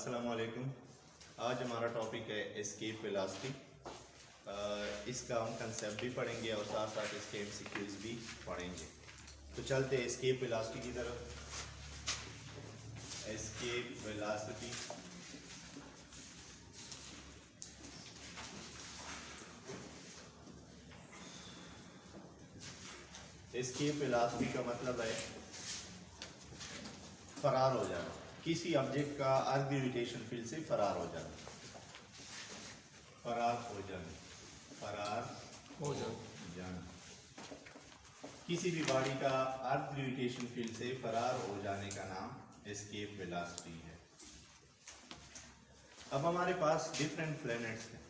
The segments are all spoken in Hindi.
अस्सलाम वालेकुम। आज हमारा टॉपिक है एस्केप वेलोसिटी। इसका हम कंसेप्ट भी पढ़ेंगे और साथ साथ इसके एमसीक्यूज भी पढ़ेंगे। तो चलते एस्केप वेलोसिटी की तरफ। एस्केप वेलोसिटी एस्केप वेलोसिटी का मतलब है फरार हो जाना, किसी ऑब्जेक्ट का अर्थ ग्रेविटेशन फील्ड से फरार हो जाना। फरार हो जाना किसी भी बॉडी का अर्थ ग्रेविटेशन फील्ड से फरार हो जाने का नाम एस्केप वेलोसिटी है। अब हमारे पास डिफरेंट प्लैनेट्स हैं,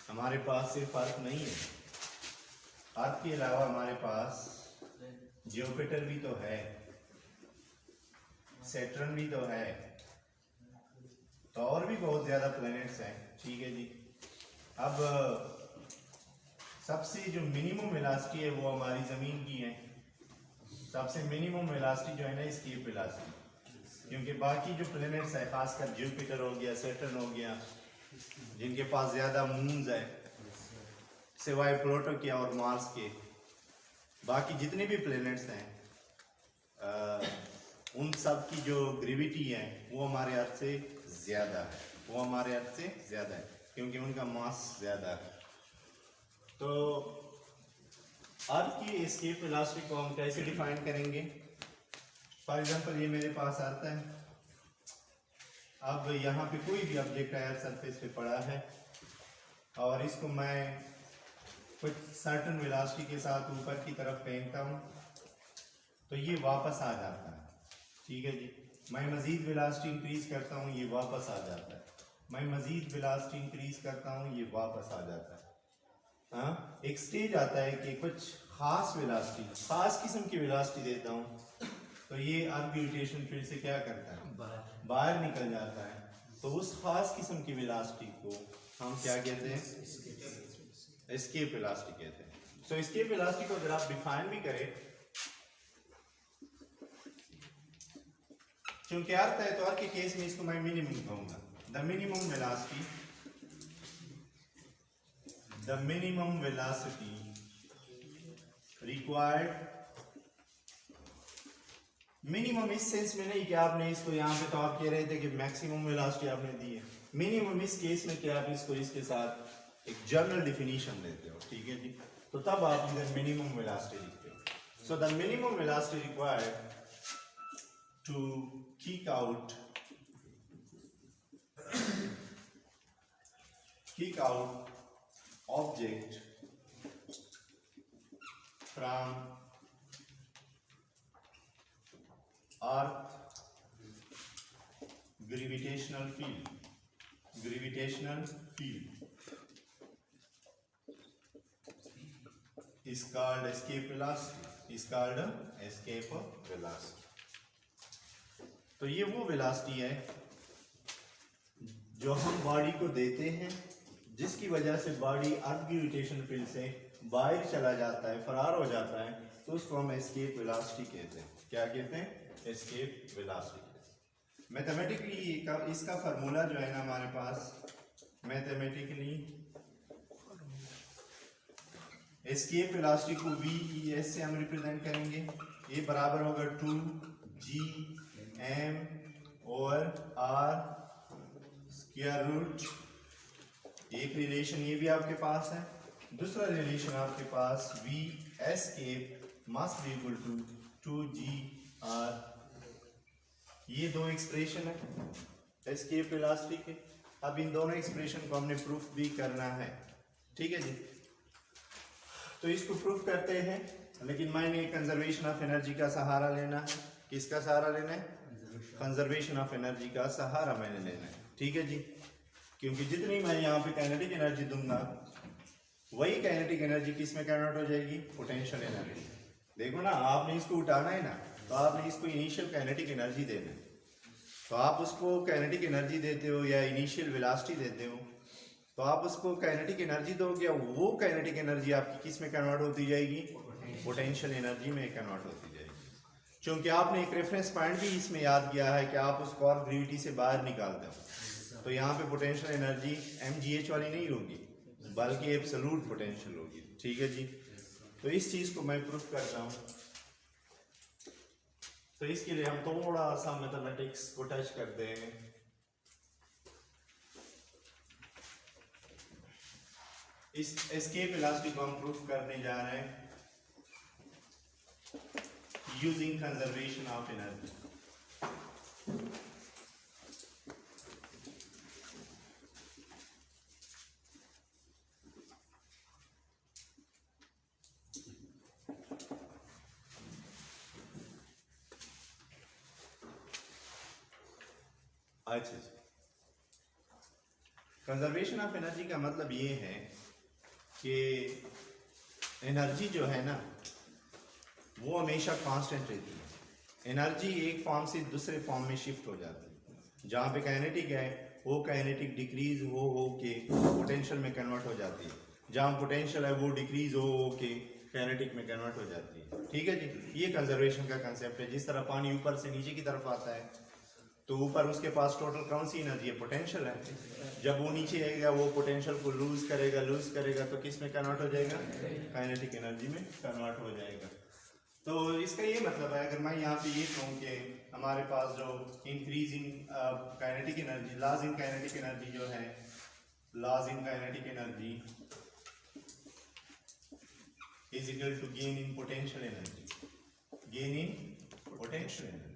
हमारे पास सिर्फ अर्थ नहीं है, अर्थ के अलावा हमारे पास जुपिटर भी तो है, सैटर्न भी तो है, तो और भी बहुत ज्यादा प्लैनेट्स हैं। ठीक है जी। अब सबसे जो मिनिमम वेलोसिटी है वो हमारी जमीन की है। सबसे मिनिमम वेलोसिटी जो है ना एस्केप वेलोसिटी, क्योंकि बाकी जो प्लैनेट्स है खासकर जुपिटर हो गया, सैटर्न हो गया, जिनके पास ज्यादा मून्स है सिवाय प्लूटो के और मार्स के, बाकी जितने भी प्लैनेट्स हैं उन सब की जो ग्रेविटी है वो हमारे अर्थ से ज़्यादा है, क्योंकि उनका मास ज़्यादा है। तो अर्थ की एस्केप वेलोसिटी को हम कैसे डिफाइन करेंगे? फॉर एग्जांपल ये मेरे पास अर्थ है, अब यहाँ पे कोई भी ऑब्जेक्ट है सरफेस पे पड़ा है और इसको मैं कुछ सर्टन वेलोसिटी के साथ ऊपर की तरफ फेंकता हूँ तो ये वापस आ जाता है। ठीक है जी। मैं मज़ीद वेलोसिटी इंक्रीज करता हूँ, ये वापस आ जाता है। मैं मज़ीद वेलोसिटी इंक्रीज करता हूँ, ये वापस आ जाता है। हाँ, एक स्टेज आता है कि कुछ खास वेलोसिटी, खास किस्म की वेलोसिटी देता हूँ तो ये अर्थ ग्रेविटेशन फील्ड से क्या करता है, बाहर निकल जाता है। तो उस खास किस्म की वेलोसिटी को हम क्या कहते हैं? एस्केप वेलोसिटी कहते हैं। सो एस्केप वेलोसिटी को अगर आप डिफाइन भी करें, क्योंकि अर्थ है तो अर्थ के केस में इसको मैं मिनिमम कहूंगा। The minimum velocity required, minimum इस सेंस में नहीं कि आपने इसको यहाँ पे तो आप कह रहे थे कि मैक्सिमम वेलोसिटी आपने दी है। मिनिमम इस केस में कि आप इसको इसके साथ एक जनरल डिफिनीशन देते हो। ठीक है जी। तो तब आप इधर मिनिमम वेलोसिटी लिखते हो। So the minimum velocity required to kick out object from earth gravitational field is called escape velocity। तो ये वो वेलोसिटी है जो हम बॉडी को देते हैं, जिसकी वजह से बॉडी अर्थ ग्रेविटेशन फील्ड से बाहर चला जाता है, फरार हो जाता है, तो उसको हम एस्केप वेलोसिटी कहते हैं। क्या कहते हैं? Escape velocity. मैथमेटिकली इसका फार्मूला जो है ना हमारे पास, मैथमेटिकली एस्केप वेलोसिटी को VES से हम रिप्रेजेंट करेंगे। ये बराबर होगा 2Gm/r²। एक रिलेशन ये भी आपके पास है, दूसरा रिलेशन आपके पास V escape must be equal to 2Gr। ये दो एक्सप्रेशन है एस्केप वेलोसिटी के। अब इन दोनों एक्सप्रेशन को हमने प्रूफ भी करना है। ठीक है जी। तो इसको प्रूफ करते हैं, लेकिन मैंने कंजर्वेशन ऑफ एनर्जी का सहारा लेना है। किसका सहारा लेना है? कंजर्वेशन ऑफ एनर्जी का सहारा मैंने लेना है। ठीक है जी। क्योंकि जितनी मैं यहाँ पे काइनेटिक एनर्जी दूंगा वही काइनेटिक एनर्जी किस में कन्वर्ट हो जाएगी? Potential energy. देखो ना, आपने इसको उठाना है ना, तो आपने इसको इनिशियल काइनेटिक एनर्जी देना है। तो आप उसको काइनेटिक एनर्जी देते हो या इनिशियल वेलोसिटी देते हो, तो आप उसको काइनेटिक एनर्जी दोगे, वो काइनेटिक एनर्जी आपकी किस में कन्वर्ट होती जाएगी? पोटेंशियल एनर्जी में कन्वर्ट होती जाएगी। चूंकि आपने एक रेफरेंस पॉइंट भी इसमें याद किया है कि आप उसको और ग्रेविटी से बाहर निकालते हो, तो यहाँ पे पोटेंशियल एनर्जी mgh वाली नहीं होगी बल्कि एब्सोल्यूट पोटेंशियल होगी। ठीक है जी, तो इस चीज़ को मैं प्रूफ करता हूँ। तो इसके लिए हम थोड़ा सा मैथमेटिक्स को टच करते हैं। इस एस्केप वेलोसिटी को हम प्रूफ करने जा रहे हैं यूजिंग कंजर्वेशन ऑफ एनर्जी। अच्छा, कंजर्वेशन ऑफ एनर्जी का मतलब ये है कि एनर्जी जो है ना वो हमेशा कांस्टेंट रहती है। एनर्जी एक फॉर्म से दूसरे फॉर्म में शिफ्ट हो जाती है। जहाँ पे काइनेटिक है वो काइनेटिक डिक्रीज हो के पोटेंशियल में कन्वर्ट हो जाती है, जहाँ पोटेंशियल है वो डिक्रीज हो के काइनेटिक में कन्वर्ट हो जाती है। ठीक है जी, ये कंजर्वेशन का कंसेप्ट है। जिस तरह पानी ऊपर से नीचे की तरफ आता है तो ऊपर उसके पास टोटल कौन सी एनर्जी है, पोटेंशियल है। जब वो नीचे आएगा वो पोटेंशियल को लूज करेगा तो किस में कन्वर्ट हो जाएगा, काइनेटिक एनर्जी में कन्वर्ट हो जाएगा। तो इसका ये मतलब है, अगर मैं यहाँ पे ये कहूँ कि हमारे पास जो increase in kinetic energy, loss in kinetic energy जो है, loss in kinetic energy is equal to gain in potential energy, gain in potential energy.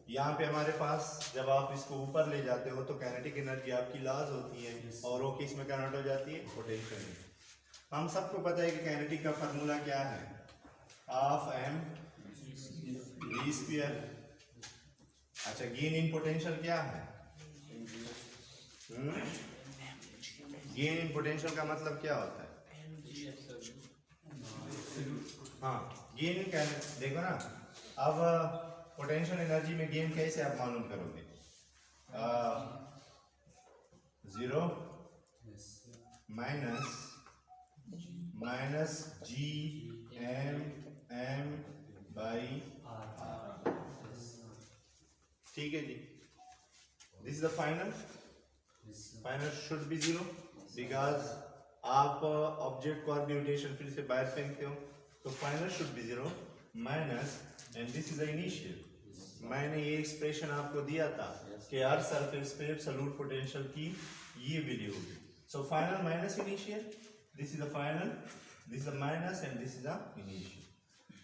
यहाँ पे हमारे पास जब आप इसको ऊपर ले जाते हो तो काइनेटिक एनर्जी आपकी लॉस होती है और वो किस में कन्वर्ट हो जाती है, पोटेंशियल में। हम सबको पता है कि काइनेटिक का फार्मूला क्या है, हाफ m v स्क्वायर। अच्छा, गेन इन पोटेंशियल क्या है, गेन इन पोटेंशियल का मतलब क्या होता है, हाँ गेन इन, देखो ना अब पोटेंशियल एनर्जी में गेन कैसे आप मालूम करोगे, 0 minus g M by r. ठीक है जी, this is the final should be 0 because आप ऑब्जेक्ट को ग्रेविटेशन फील्ड से बाहर फेंकते हो, तो final should be 0 minus and this is the initial. मैंने ये एक्सप्रेशन आपको दिया था कि हर सरफेस पे एब्सोल्यूट पोटेंशियल की ये वैल्यू होगी। So final minus initial, this is the final, this is the minus and this is the initial.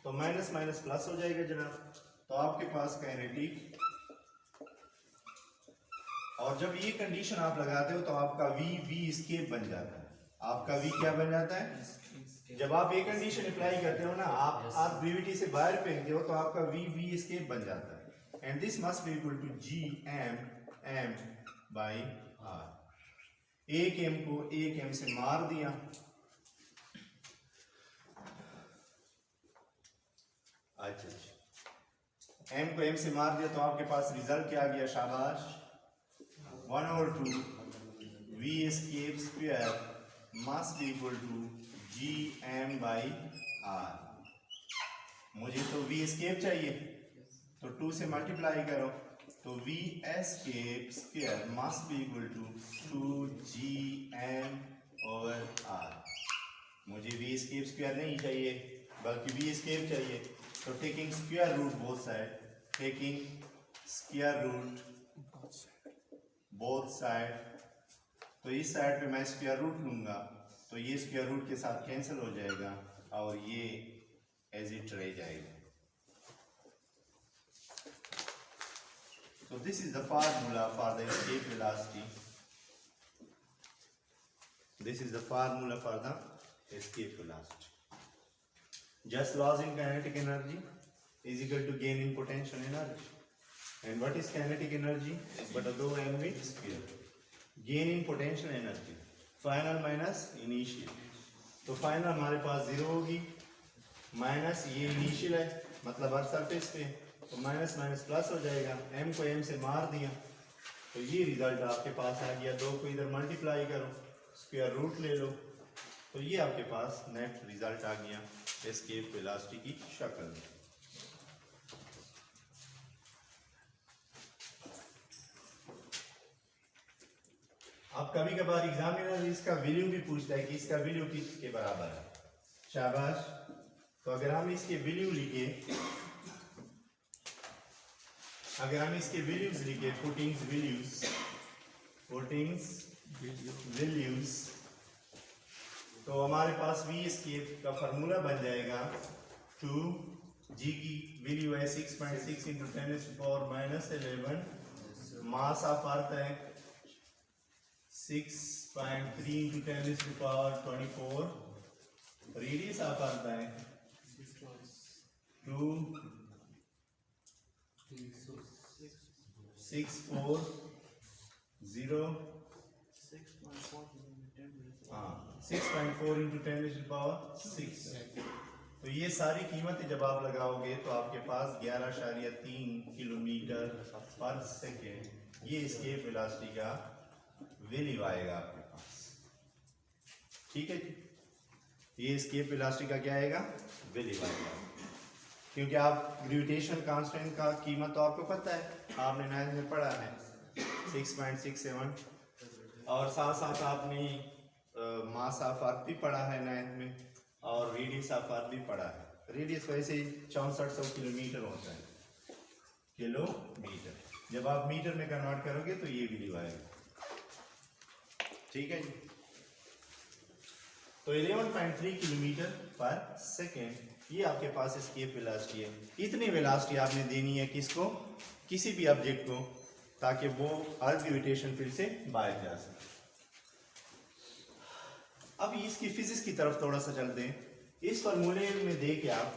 तो माइनस माइनस प्लस हो जाएगा जनाब, तो आपके पास काइनेटिक, और जब ये कंडीशन आप लगाते हो तो आपका वी एस्केप बन जाता है। आपका वी क्या बन जाता है, जब आप ये कंडीशन अप्लाई करते हो ना, आप ग्रेविटी से बाहर फेंकते हो तो आपका वी एस्केप बन जाता है। And this must be equal to G M by R. एक एम को एक एम से मार दिया, अच्छा एम को एम से मार दिया तो आपके पास रिजल्ट क्या आ गया, शाबाश, 1/2 V escape square must be equal to G M by R. मुझे तो वी एस्केप चाहिए तो 2 से मल्टीप्लाई करो, तो V escape square must be equal to 2gm over R. मुझे वी एस्केप स्क्वायर नहीं चाहिए बल्कि वी एस्केप चाहिए, तो taking square root both side, taking square root both side, तो इस साइड पे मैं स्क्वायर रूट लूंगा तो ये स्क्वायर रूट के साथ कैंसिल हो जाएगा और ये एज इट रह जाएगा। So this is the formula for the escape velocity. This is the formula for the escape velocity. Just loss in kinetic energy is equal to gain in potential energy. And what is kinetic energy? But dou mv square. Gain in potential energy. Final minus initial. तो फाइनल हमारे पास 0 होगी, माइनस ये इनिशियल है मतलब हर सरफेस पे, तो माइनस माइनस प्लस हो जाएगा, m को m से मार दिया तो ये रिजल्ट आपके पास आ गया। 2 को इधर मल्टीप्लाई करो, स्क्वायर रूट ले लो, तो ये आपके पास नेट रिजल्ट आ गया एस्केप वेलोसिटी की शक्ल में। अब कभी कभार एग्जामिनर इसका वैल्यू भी पूछता है कि इसका वैल्यू किसके बराबर है। शाबाश। तो अगर हम इसके वैल्यू लिखे, अगर हम इसके वैल्यूज लिखे, पुटिंग्स वैल्यूज, तो हमारे पास वी एस्केप का फार्मूला बन जाएगा 2 जी की वैल्यू है 6.6 इंटू 10⁻⁻11, मास ऑफ अर्थ है 6.3 इंटू 10⁻24, रेडियस ऑफ अर्थ है 6.4 इंटू 10⁻6। तो ये सारी कीमतें जब आप लगाओगे तो आपके पास 11.3 किलोमीटर पर सेकेंड ये एस्केप वेलोसिटी का वैल्यू आएगा आपके पास। ठीक है जी, ये एस्केप वेलोसिटी का क्या आएगा, वैल्यू आएगा। क्योंकि आप ग्रेविटेशन कांस्टेंट का कीमत तो आपको पता है, आपने 9th में पढ़ा है 6.67, और साथ साथ आपने मास ऑफ अर्थ भी पढ़ा है 9th में, और रेडियस ऑफ अर्थ भी पढ़ा है। रेडियस वैसे 6400 किलोमीटर होता है, किलोमीटर। जब आप मीटर में कन्वर्ट करोगे तो ये वैल्यू आएगा। ठीक है जी। तो 11.3 किलोमीटर पर सेकेंड ये आपके पास एस्केप वेलोसिटी है। इतनी वेलोसिटी आपने देनी है किसको, किसी भी ऑब्जेक्ट को, ताकि वो अर्थ ग्रेविटेशन फील्ड से बाहर जा सके। अब इसकी फिजिक्स की तरफ थोड़ा सा चलते हैं। इस फार्मूले में देख के आप,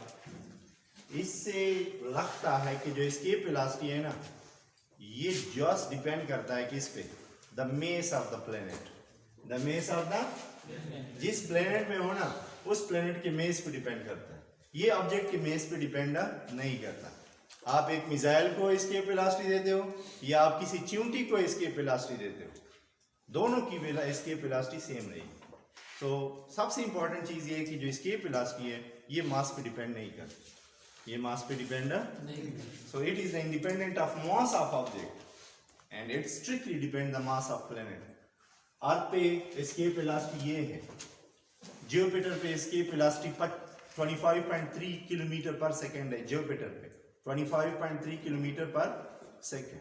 इससे लगता है कि जो एस्केप वेलोसिटी है ना, ये जस्ट डिपेंड करता है किस पे, the mass of the planet. The mass of the, जिस प्लेनेट में हो ना उस प्लेनेट के मेस पे डिपेंड करता है, ये ऑब्जेक्ट के मेस पे डिपेंड नहीं करता। आप एक मिसाइल को एस्केप वेलोसिटी देते हो या आप किसी चींटी को एस्केप वेलोसिटी देते हो, दोनों की एस्केप वेलोसिटी सेम रहेगी। तो सबसे इंपॉर्टेंट चीज ये है कि जो एस्केप वेलोसिटी है ये मास पे डिपेंड नहीं करती, ये मास पे डिपेंड नहीं। So it is independent of mass of object and it strictly depend the mass of planet. Earth पे एस्केप वेलोसिटी ये है, जुपिटर पे एस्केप वेलोसिटी 25.3 किलोमीटर पर सेकेंड है। जुपिटर पे 25.3 किलोमीटर पर सेकेंड।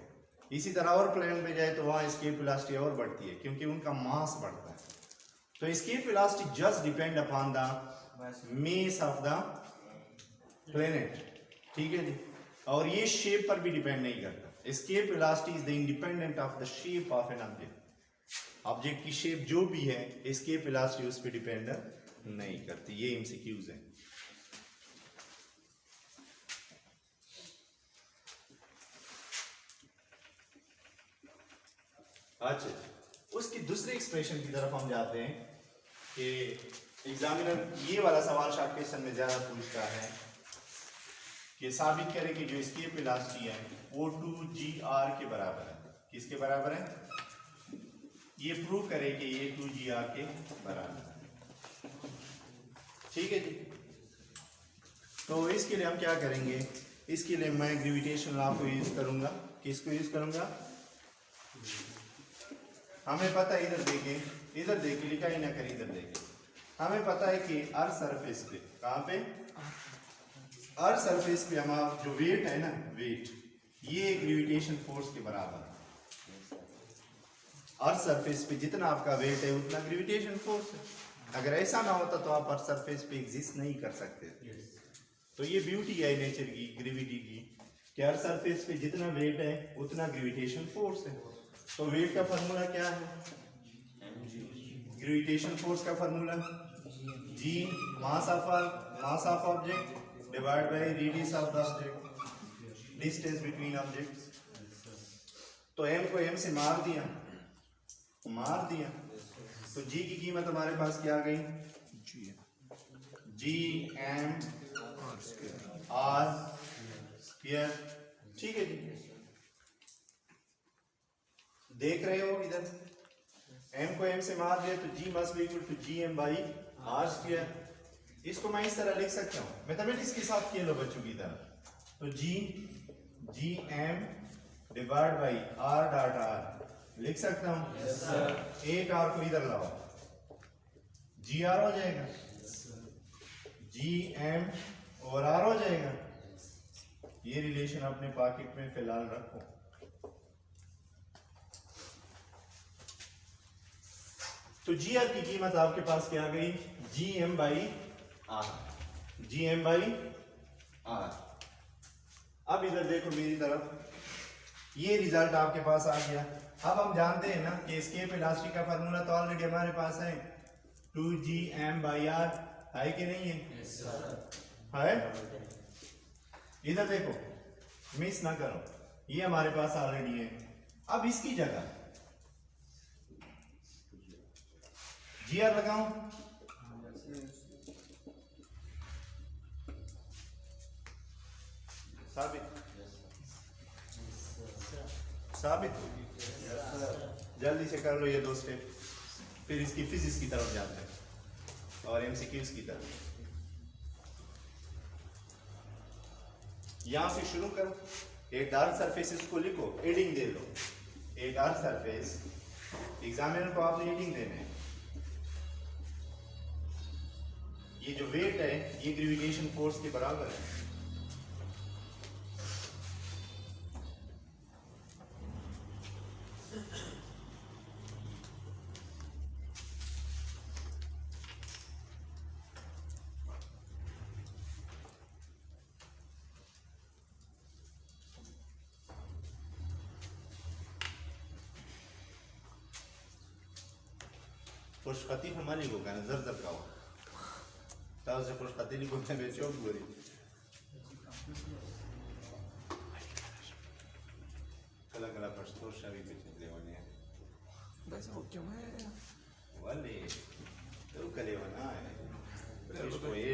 इसी तरह और प्लेनेट पे जाए तो वहाँ एस्केप वेलोसिटी और बढ़ती है क्योंकि उनका मास बढ़ता है। तो escape velocity just depend upon the mass of the planet. ठीक है जी। और ये शेप पर भी डिपेंड नहीं करता। Escape velocity is the independent of the shape of an object. Object की शेप जो भी है एस्केप वेलोसिटी उस पर डिपेंड नहीं करती। ये एमसीक्यूज है। अच्छा, उसकी दूसरे एक्सप्रेशन की तरफ हम जाते हैं कि एग्जामिनर ये वाला सवाल शॉर्ट क्वेश्चन में ज्यादा पूछता है कि साबित करें कि जो एस्केप वेलोसिटी है वो 2gr के बराबर है। किसके बराबर है? ये प्रूव करे कि ये 2gr के बराबर है। ठीक है जी। तो इसके लिए हम क्या करेंगे, इसके लिए मैं ग्रेविटेशन लॉ को यूज करूंगा। किसको यूज करूंगा? हमें पता है, इधर देखे लिखा ही ना कर, इधर देखे। हमें पता है कि अर्थ सरफेस पे, कहाँ पे? अर्थ सरफेस पे हमारा जो वेट है ना, वेट, ये ग्रेविटेशन फोर्स के बराबर है। अर्थ सरफेस पे जितना आपका वेट है उतना ग्रेविटेशन फोर्स है। अगर ऐसा ना होता तो आप अर्थ सरफेस पे एग्जिस्ट नहीं कर सकते। तो ये ब्यूटी है नेचर की, ग्रेविटी की, कि अर्थ सरफेस पे जितना वेट है उतना ग्रेविटेशन फोर्स है। तो वेट का फार्मूला क्या है? ग्रेविटेशन फोर्स का formula G, mass of object divide by radius of the object, distance between objects. तो m को m से मार दिया, तो G की कीमत हमारे पास क्या आ गई? G m r square. ठीक है जी। देख रहे हो इधर, m को m से मार दिया तो G must be equal to gm by r square. इसको मैं इस तरह लिख सकता हूँ मैथमेटिक्स के साथ, खेलो बच्चों की तरह। तो G m divide by r dot r लिख सकता हूं? yes, एक आर को इधर लाओ, जी आर हो जाएगा, जी एम और आर हो जाएगा। ये रिलेशन अपने पॉकेट में फिलहाल रखो। तो जी आर की कीमत आपके पास क्या आ गई? G M by R, G M by R. अब इधर देखो मेरी तरफ, ये रिजल्ट आपके पास आ गया। अब हम जानते हैं ना कि एस्केप इलास्टिक का फार्मूला तो ऑलरेडी हमारे पास है, 2gm बाई आर, है कि नहीं है? yes, है। इधर देखो, मिस ना करो, ये हमारे पास ऑलरेडी है। अब इसकी जगह जी आर लगाऊं, साबित साबित होगी। जल्दी से कर लो ये 2 स्टेप, फिर इसकी फिजिक्स की तरफ जाते हैं और एमसीक्यूज की तरफ। यहां से शुरू करो, एक डार्क सरफेस को लिखो, एडिंग दे लो। एक डार्क सरफेस, एग्जामिनर को आपने एडिंग देना है। ये जो वेट है ये ग्रेविटेशन फोर्स के बराबर है। खुशखती हमारी को कहना जर जर का ताऊ से खुशखती नहीं बोलते बेचो बुरी कला कला पश्तो शवी बेचे लेवाने बस वो क्यों है वाले तो कलेवाना है इसको ये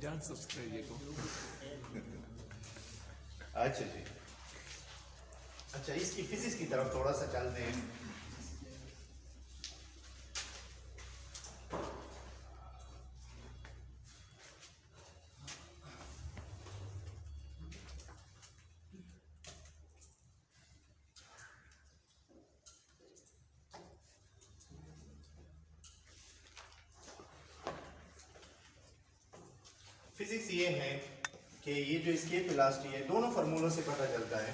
Don't subscribe ये को। अच्छा जी, अच्छा इसकी फिजिक्स की तरफ थोड़ा सा चलते हैं। फिजिक्स ये है कि ये जो एस्केप वेलोसिटी है दोनों फार्मूलों से पता चलता है।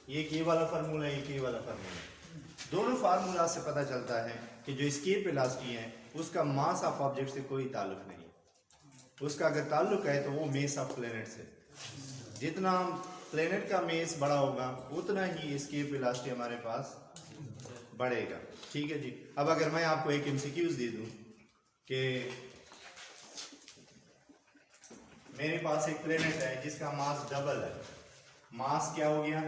ये के वाला फार्मूला, ये के वाला फार्मूला, दोनों फार्मूला से पता चलता है कि जो एस्केप वेलोसिटी है उसका मास ऑफ ऑब्जेक्ट से कोई ताल्लुक नहीं। उसका अगर ताल्लुक है तो वो मेस ऑफ प्लेनेट से। जितना प्लेनेट का मेस बड़ा होगा उतना ही एस्केप वेलोसिटी हमारे पास बढ़ेगा। ठीक है जी। अब अगर मैं आपको एक एमसीक्यूज दे दूं कि मेरे पास एक प्लेनेट है जिसका मास डबल है, मास क्या हो गया?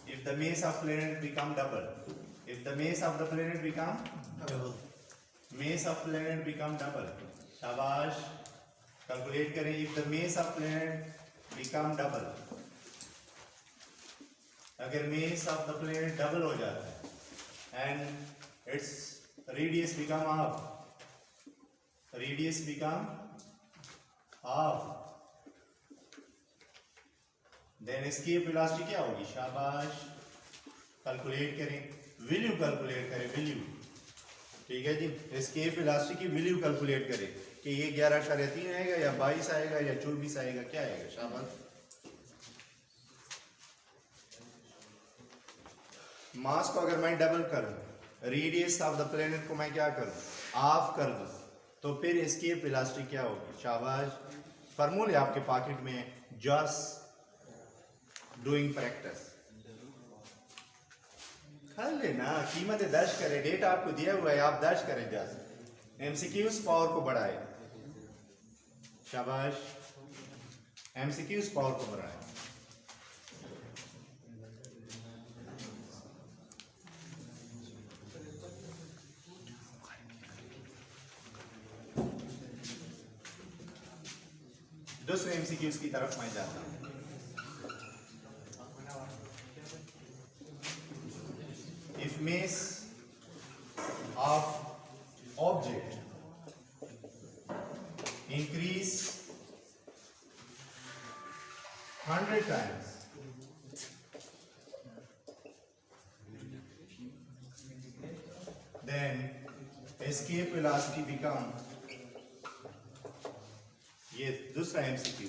If the mass of planet become double, if the mass of the planet become double, mass of planet become double. शाबाश, कैलकुलेट करें। If the mass of planet become double, अगर mass of the planet double हो जाता है and its radius become half, radius become half, then escape velocity क्या होगी? शाबाश, कैलकुलेट करें, वैल्यू कैलकुलेट करें, वैल्यू। ठीक है जी, एस्केप वेलोसिटी की वैल्यू कैलकुलेट करें कि ये 11.3 आएगा या 22 आएगा या 24 आएगा, क्या आएगा? शाबाश। मास को अगर मैं डबल करूं, रेडियस ऑफ द प्लेनेट को मैं क्या करूं? हाफ कर दूं, तो फिर एस्केप वेलोसिटी क्या होगी? शाबाश, फार्मूले आपके पॉकेट में है, जस्ट डूइंग प्रैक्टिस। कर लेना, कीमतें दर्ज करें, डेटा आपको दिया हुआ है, आप दर्ज करें, जस्ट एमसीक्यूज पावर को बढ़ाए। शाबाश, एमसीक्यूज पावर को बढ़ाए। दूसरे एमसीक्यूज की तरफ मैं जाता हूं। If mass of object increase 100 times, then escape velocity become, ये दूसरा MCQ,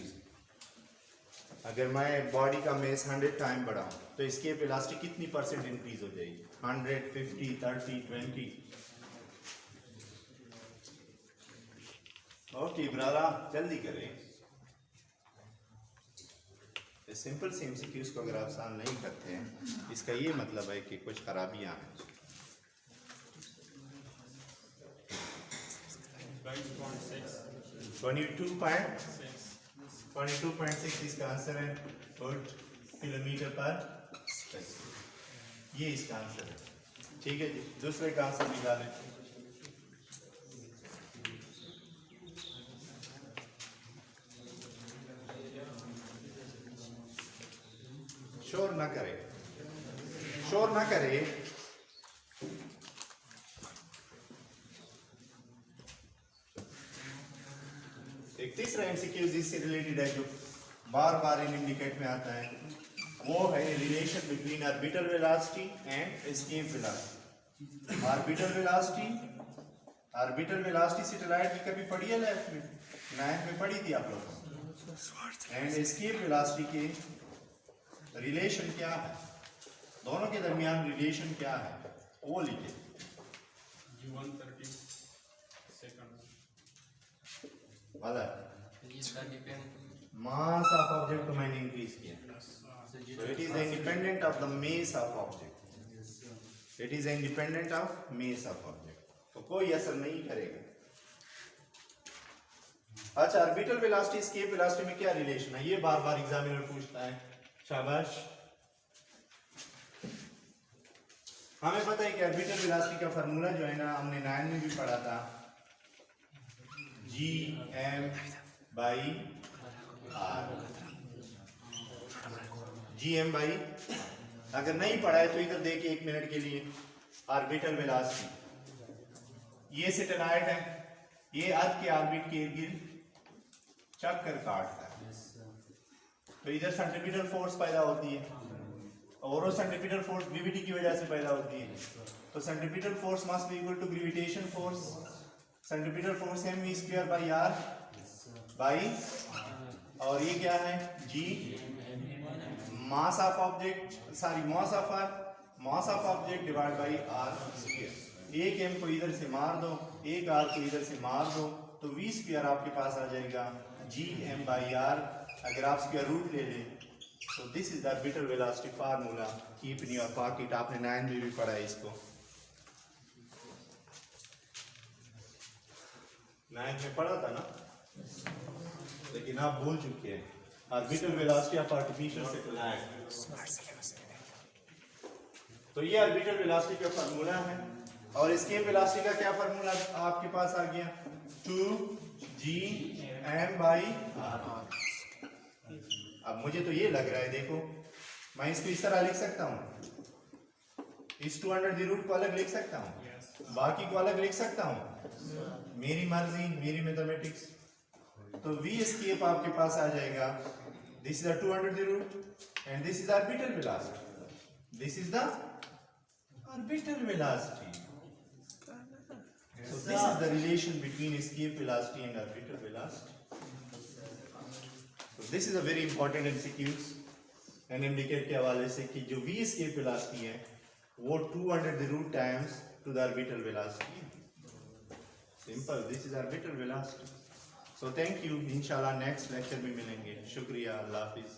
अगर मैं बॉडी का मेस 100 टाइम बढ़ाऊं तो escape velocity कितनी परसेंट इंक्रीज हो जाएगी? 100, 50, 30, 20? ओके ब्रादा, जल्दी करें। सिंपल से MCQs को अगर आप सॉल्व नहीं करते हैं, इसका ये मतलब है कि कुछ खराबियां हैं। 22.6 इसका आंसर है, फुट किलोमीटर पर, ये इसका आंसर है। ठीक है जी, दूसरे का आंसर निकालें। शोर ना करे, शोर ना करे। एक तीसरा MCQ इससे रिलेटेड है जो बार बार इन इंडिकेट में आता है, वो है relation between orbital velocity and escape velocity. Orbital velocity satellite की कभी पढ़ी है लेफ्ट में, 9th में पढ़ी थी आप लोगों। एंड एस्केप वेलोसिटी के रिलेशन क्या है, दोनों के दरमियान रिलेशन क्या है, वो लिखे। 130 सेकंड। वाला मास ऑफ ऑब्जेक्ट को मैंने इंक्रीज किया, so it is independent of the mass of object, it is independent of mass of object, तो कोई असर नहीं करेगा। अच्छा, ऑर्बिटल वेलोसिटी एस्केप वेलोसिटी में क्या रिलेशन है, ये बार बार एग्जामिनर पूछता है। शाबाश, हमें पता है कि ऑर्बिटल वेलोसिटी का फार्मूला जो है ना, हमने 9 में भी पढ़ा था, Gm/r। Gm/, अगर नहीं पढ़ा है तो इधर देखिए 1 मिनट के लिए। ऑर्बिटल वेलोसिटी, ये सैटेलाइट है, ये अर्थ के ऑर्बिट के इर्द गिर्द चक्कर काटता है, तो इधर सेंट्रीपिटल फोर्स पैदा होती है और वो सेंट्रीपिटल फोर्स ग्रेविटी की वजह से पैदा होती है। तो centripetal force must be equal to gravitation force. Centripetal force mv²/r by, और ये क्या है, g, mass of object, sorry mass of object divide by r²। एक m को इधर से मार दो, एक r को इधर से मार दो, तो v² आपके पास आ जाएगा Gm/r। अगर आप स्क्वायर रूट ले लें तो this is the orbital velocity formula, keep in your pocket. आपने 9 में भी पढ़ा है इसको, 9 में पढ़ा था ना, लेकिन आप भूल चुके हैं। Orbital velocity of artificial satellite, तो ये ऑर्बिटल वेलोसिटी का फार्मूला है। और एस्केप वेलोसिटी का क्या फार्मूला आपके पास आ गया, 2Gm/r। अब मुझे तो ये लग रहा है, देखो मैं इसको इस तरह लिख सकता हूँ, इस 200 को अलग लिख सकता हूँ, बाकी को अलग लिख सकता हूँ, मेरी मर्जी, मेरी मैथमेटिक्स। तो v एस्केप आपके पास आ जाएगा, this is the 200 and this is orbital velocity, this is the orbital velocity. So this is the relation between escape velocity and orbital velocity. So this is a very important MCQs and indicate के हवाले से कि जो v escape velocity है वो 200 times to the orbital velocity. Simple. This is orbital velocity. So thank you. इंशाल्लाह next lecture में मिलेंगे। शुक्रिया, अल्लाह हाफिज।